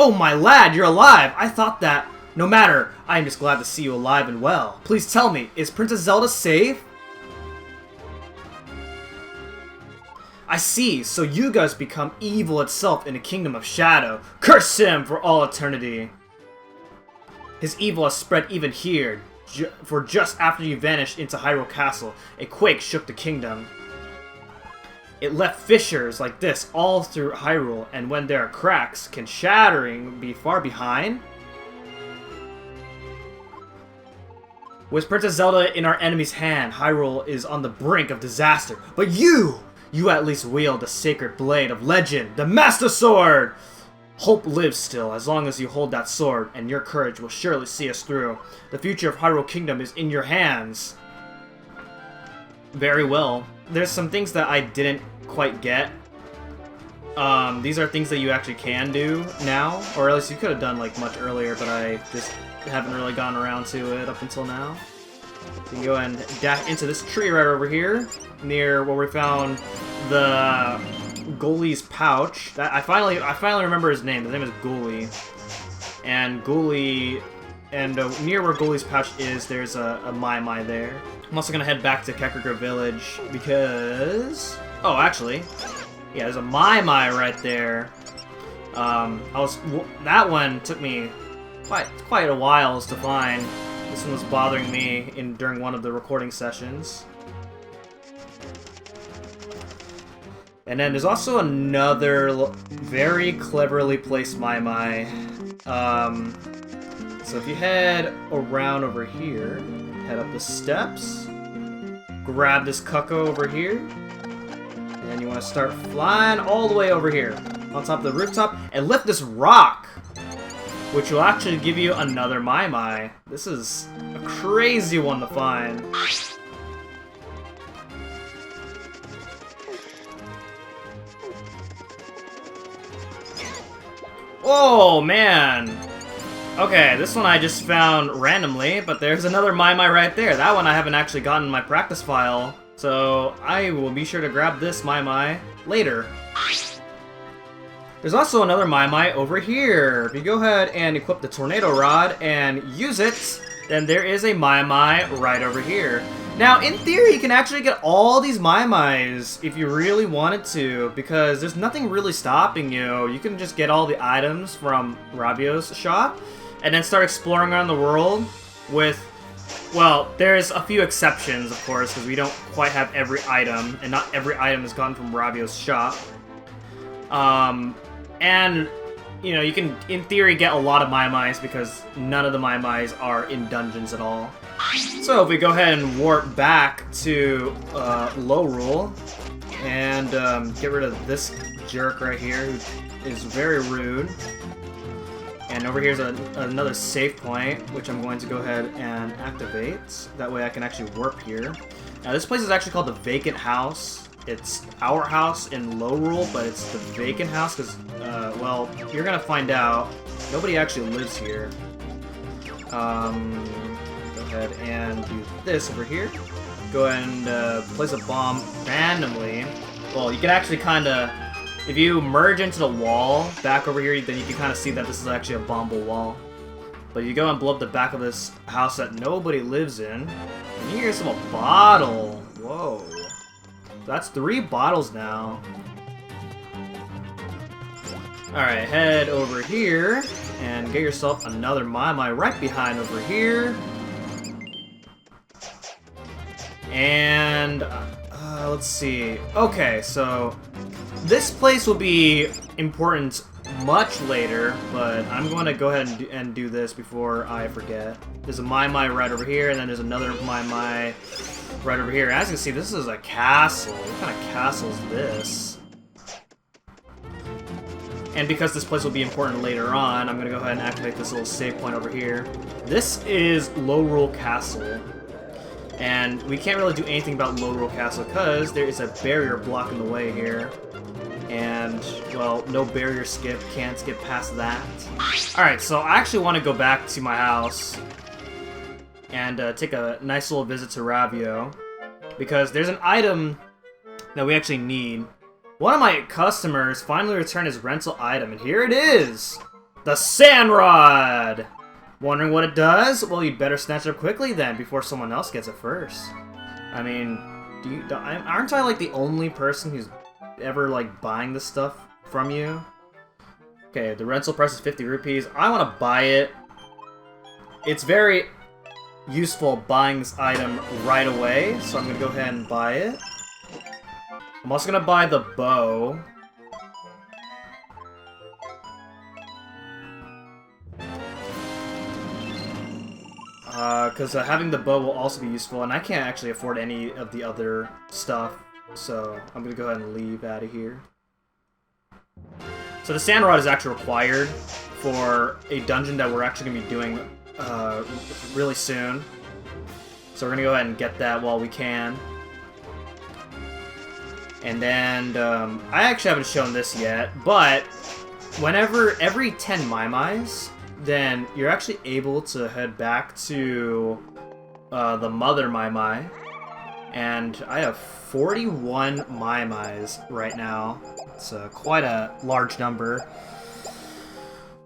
Oh, my lad, you're alive! I thought that... No matter, I am just glad to see you alive and well. Please tell me, is Princess Zelda safe? I see, so you guys become evil itself in the Kingdom of Shadow. Curse him for all eternity! His evil has spread even here, for just after you vanished into Hyrule Castle, a quake shook the kingdom. It left fissures like this all through Hyrule, and when there are cracks, can shattering be far behind? With Princess Zelda in our enemy's hand, Hyrule is on the brink of disaster. But you at least wield the sacred blade of legend, the Master Sword! Hope lives still, as long as you hold that sword, and your courage will surely see us through. The future of Hyrule Kingdom is in your hands. Very well. There's some things that I didn't quite get. These are things that you actually can do now, or at least you could have done like much earlier, but I just haven't really gone around to it up until now. You can go and dash into this tree right over here, near where we found the Goolie's pouch. I finally remember his name. His name is Goolie. And Goolie, and near where Goolie's pouch is, there's a Mai there. I'm also gonna head back to Kekerger Village because... Oh, actually, yeah, there's a Mai right there. That one took me quite a while to find. This one was bothering me during one of the recording sessions. And then there's also another very cleverly placed Mai. So if you head around over here, head up the steps, grab this Cucco over here, and you want to start flying all the way over here, on top of the rooftop, and lift this rock, which will actually give you another Mai. This is a crazy one to find. Oh, man! Okay, this one I just found randomly, but there's another Mai right there. That one I haven't actually gotten in my practice file, so I will be sure to grab this Mai later. There's also another Mai over here. If you go ahead and equip the Tornado Rod and use it, then there is a Mai right over here. Now, in theory, you can actually get all these Mai-Mais if you really wanted to, because there's nothing really stopping you. You can just get all the items from Ravio's shop, and then start exploring around the world with... Well, there's a few exceptions, of course, because we don't quite have every item, and not every item is gotten from Ravio's shop. And, you know, you can, in theory, get a lot of Mai-Mais because none of the Mai-Mais are in dungeons at all. So if we go ahead and warp back to Lorule and get rid of this jerk right here who is very rude. And over here's another save point, which I'm going to go ahead and activate. That way I can actually warp here. Now this place is actually called the Vacant House. It's our house in Lorule, but it's the Vacant House because, well, you're gonna find out. Nobody actually lives here. Go ahead and do this over here. Go ahead and place a bomb randomly. Well, you can actually kind of, if you merge into the wall back over here, then you can kind of see that this is actually a bombable wall. But you go and blow up the back of this house that nobody lives in, and you hear some a bottle. Whoa. That's 3 bottles now. Alright, head over here and get yourself another Mai right behind over here. And let's see. Okay, so this place will be important much later, but I'm going to go ahead and do this before I forget. There's a Mai right over here, and then there's another Mai right over here. As you can see, this is a castle. What kind of castle is this? And because this place will be important later on, I'm going to go ahead and activate this little save point over here. This is Lorule Castle. And we can't really do anything about Lorule Castle because there is a barrier blocking the way here. And, well, no barrier skip, can't skip past that. Alright, so I actually want to go back to my house and take a nice little visit to Ravio, because there's an item that we actually need. One of my customers finally returned his rental item, and here it is! The Sand Rod! Wondering what it does? Well, you'd better snatch it up quickly then, before someone else gets it first. I mean, aren't I like the only person who's ever like buying this stuff from you? Okay, the rental price is 50 rupees. I want to buy it. It's very useful buying this item right away, so I'm gonna go ahead and buy it. I'm also gonna buy the bow. Because having the bow will also be useful, and I can't actually afford any of the other stuff, so I'm gonna go ahead and leave out of here. So the Sand Rod is actually required for a dungeon that we're actually gonna be doing really soon. So we're gonna go ahead and get that while we can. And then, I actually haven't shown this yet, but every 10 Maimais, then you're actually able to head back to the Mother Maimai. And I have 41 Maimais right now. It's quite a large number.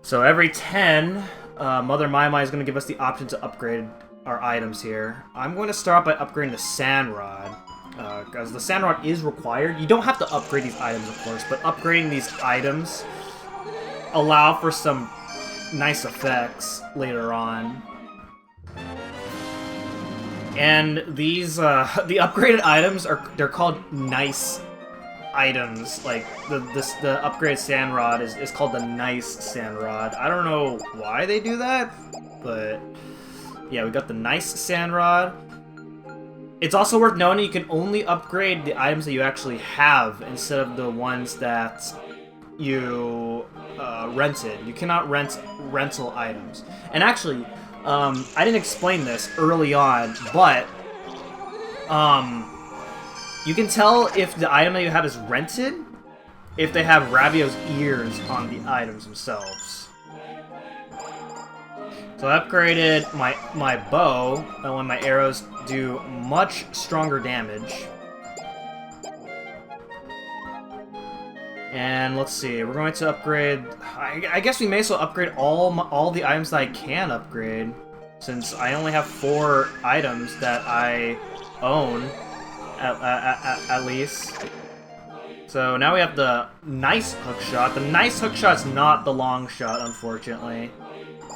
So every 10, Mother Maimai is going to give us the option to upgrade our items here. I'm going to start by upgrading the Sand Rod. Because the Sand Rod is required. You don't have to upgrade these items, of course, but upgrading these items allow for some nice effects later on. And these, the upgraded items they're called nice items. Like, the upgraded Sand Rod is called the Nice Sand Rod. I don't know why they do that, but yeah, we got the Nice Sand Rod. It's also worth noting you can only upgrade the items that you actually have instead of the ones that you rented. You cannot rent rental items. And actually, I didn't explain this early on, but you can tell if the item that you have is rented if they have Ravio's ears on the items themselves. So I upgraded my bow, and when my arrows do much stronger damage. And let's see, we're going to upgrade... I guess we may as well upgrade all the items that I can upgrade, since I only have 4 items that I own, at least. So now we have the Nice Hookshot. The Nice Hookshot is not the Long Shot, unfortunately.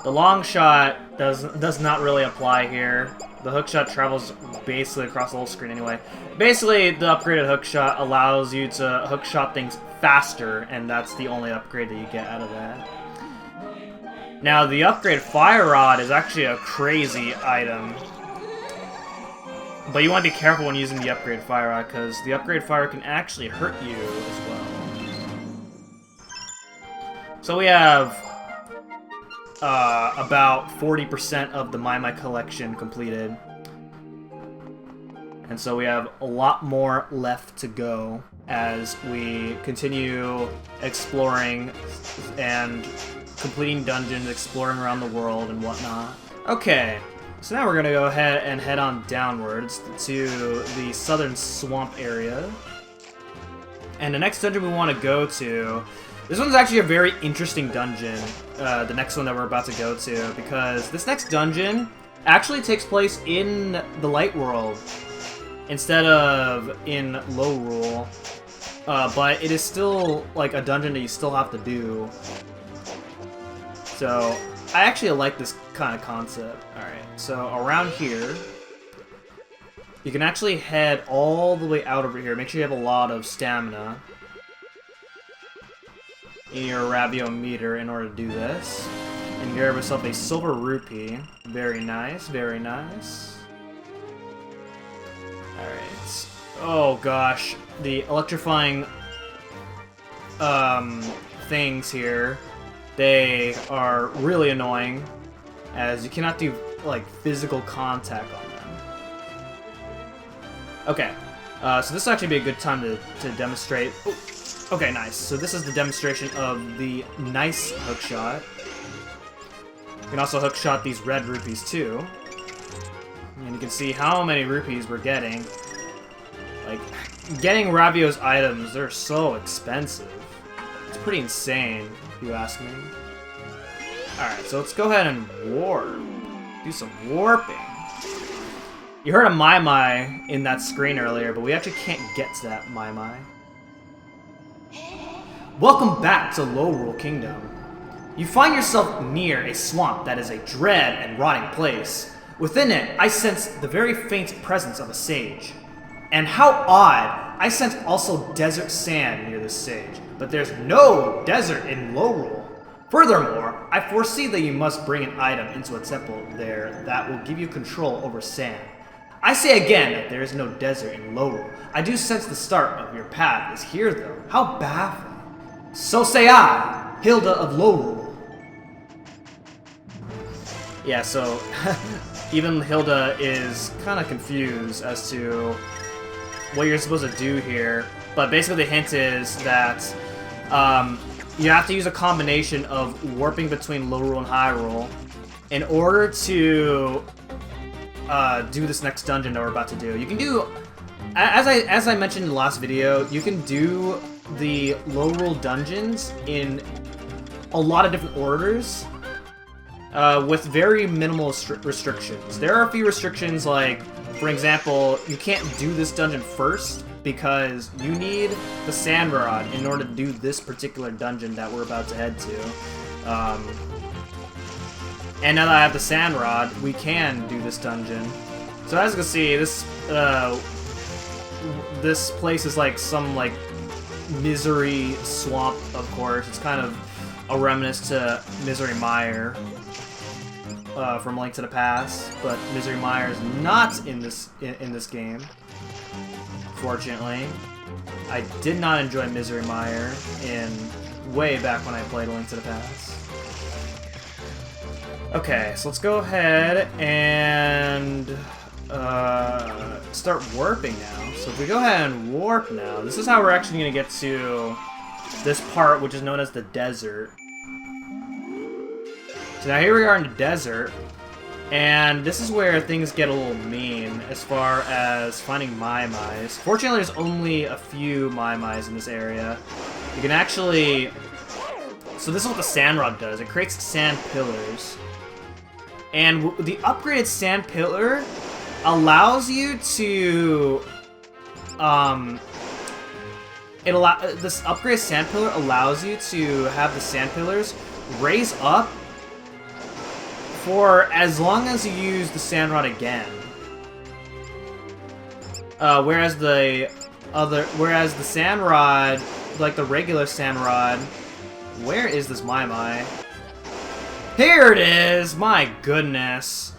The Long Shot does not really apply here. The Hookshot travels basically across the whole screen anyway. Basically, the upgraded Hookshot allows you to hookshot things faster, and that's the only upgrade that you get out of that. Now, the upgraded Fire Rod is actually a crazy item. But you want to be careful when using the upgraded Fire Rod, because the upgraded Fire Rod can actually hurt you as well. So we have about 40% of the Maimai collection completed. And so we have a lot more left to go as we continue exploring and completing dungeons, exploring around the world and whatnot. Okay, so now we're gonna go ahead and head on downwards to the southern swamp area. And the next dungeon we want to go to, this one's actually a very interesting dungeon, the next one that we're about to go to, because this next dungeon actually takes place in the Light World instead of in Lorule, but it is still like a dungeon that you still have to do. So I actually like this kind of concept. Alright, so around here, you can actually head all the way out over here. Make sure you have a lot of stamina in your Ravio meter in order to do this. And grab yourself a silver rupee. Very nice, very nice. Alright. Oh gosh, the electrifying things here, they are really annoying, as you cannot do like physical contact on them. Okay, so this will actually be a good time to demonstrate. Oh, okay, nice. So this is the demonstration of the Nice Hookshot. You can also hookshot these red rupees too. And you can see how many rupees we're getting. Like, getting Ravio's items, they're so expensive. It's pretty insane, if you ask me. Alright, so let's go ahead and warp. Do some warping. You heard a Mai in that screen earlier, but we actually can't get to that Mai. Welcome back to Lorule Kingdom. You find yourself near a swamp that is a dread and rotting place. Within it, I sense the very faint presence of a sage. And how odd, I sense also desert sand near this sage, but there's no desert in Lorule. Furthermore, I foresee that you must bring an item into a temple there that will give you control over sand. I say again that there is no desert in Lorule. I do sense the start of your path is here though. How baffling. So say I, Hilda of Lorule. Yeah, so even Hilda is kind of confused as to what you're supposed to do here. But basically the hint is that you have to use a combination of warping between Lorule and Hyrule in order to do this next dungeon that we're about to do. You can do, as I mentioned in the last video, you can do the Lorule dungeons in a lot of different orders with very minimal restrictions. There are a few restrictions, like, for example, you can't do this dungeon first because you need the Sand Rod in order to do this particular dungeon that we're about to head to. And now that I have the Sand Rod, we can do this dungeon. So as you can see, this place is like some like misery swamp, of course. It's kind of a reminiscence to Misery Mire from Link to the Past, but Misery Mire is not in this game. Fortunately, I did not enjoy Misery Mire way back when I played Link to the Past. Okay, so let's go ahead and start warping now. So if we go ahead and warp now, this is how we're actually going to get to this part, which is known as the desert. So now here we are in the desert, and this is where things get a little mean as far as finding Mai-Mais. Fortunately, there's only a few Mai-Mais in this area. You can actually... So this is what the Sand Rod does. It creates sand pillars. And the upgraded sand pillar allows you to... this upgraded sand pillar allows you to have the sand pillars raise up for as long as you use the Sand Rod again. Whereas the Sand Rod, like the regular Sand Rod, where is this Mai-Mai? Here it is! My goodness.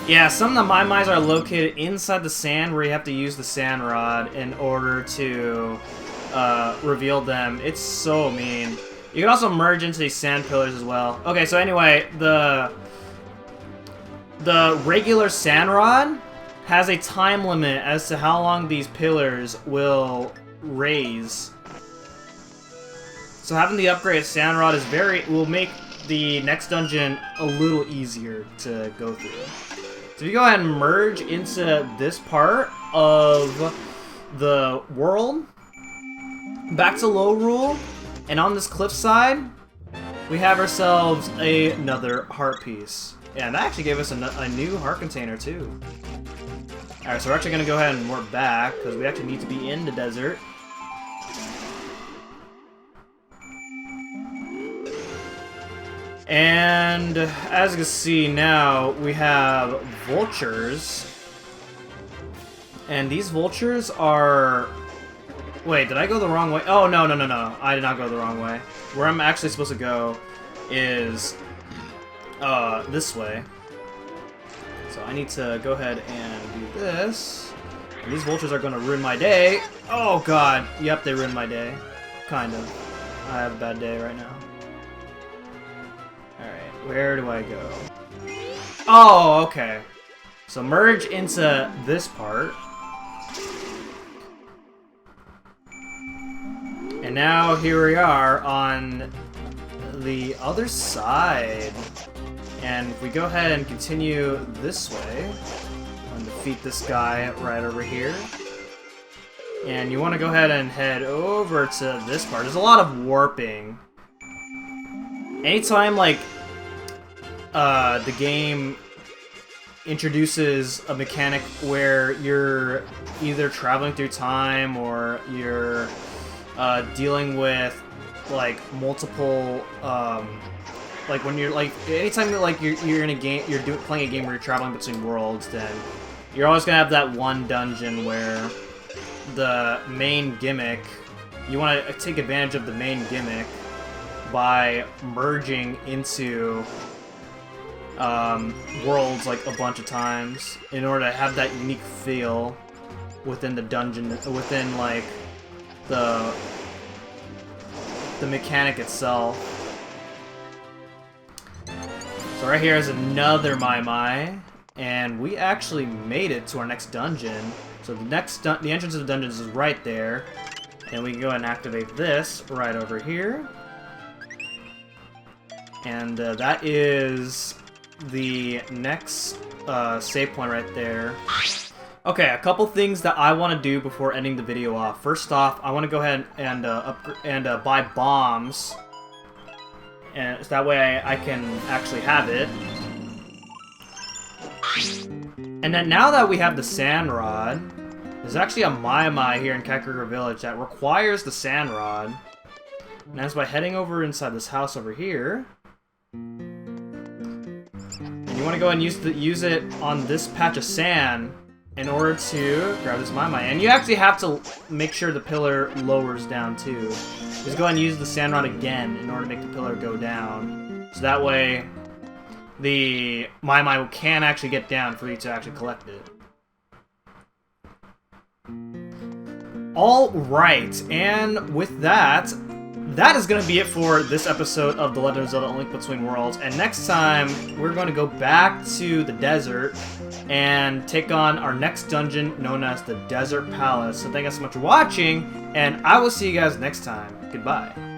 Yeah, some of the Mai-Mais are located inside the sand where you have to use the Sand Rod in order to reveal them. It's so mean. You can also merge into these sand pillars as well. Okay, so anyway, the regular Sand Rod has a time limit as to how long these pillars will raise. So having the upgraded Sand Rod will make the next dungeon a little easier to go through. So if you go ahead and merge into this part of the world, back to Lorule, and on this cliffside, we have ourselves another heart piece. Yeah, and that actually gave us a new heart container, too. Alright, so we're actually going to go ahead and warp back, because we actually need to be in the desert. And as you can see now, we have vultures. And these vultures are... Wait, did I go the wrong way? Oh, no. I did not go the wrong way. Where I'm actually supposed to go is... this way. So I need to go ahead and do this. And these vultures are going to ruin my day. Oh god. Yep, they ruined my day. Kind of. I have a bad day right now. Alright, where do I go? Oh, okay. So merge into this part. And now here we are on the other side. And if we go ahead and continue this way, and defeat this guy right over here. And you want to go ahead and head over to this part. There's a lot of warping. Anytime, like, the game introduces a mechanic where you're either traveling through time or you're dealing with like multiple like when you're like anytime that like you're in a game, playing a game where you're traveling between worlds, then you're always gonna have that one dungeon where the main gimmick, you want to take advantage of the main gimmick by merging into worlds like a bunch of times in order to have that unique feel within the dungeon, within like the mechanic itself. So right here is another Mai, and we actually made it to our next dungeon. So the entrance of the dungeons is right there, and we can go ahead and activate this right over here. And that is the next save point right there. Okay, a couple things that I want to do before ending the video off. First off, I want to go ahead and buy bombs, and so that way I can actually have it. And then now that we have the Sand Rod, there's actually a Mai here in Kakariko Village that requires the Sand Rod. And that's by heading over inside this house over here. And you want to go ahead and use it on this patch of sand in order to grab this Mai. And you actually have to make sure the pillar lowers down too. Just go ahead and use the Sand Rod again in order to make the pillar go down. So that way the Mai can actually get down for you to actually collect it. Alright, and with that, that is going to be it for this episode of The Legend of Zelda: A Link Between Worlds. And next time, we're going to go back to the desert and take on our next dungeon known as the Desert Palace. So thank you guys so much for watching, and I will see you guys next time. Goodbye.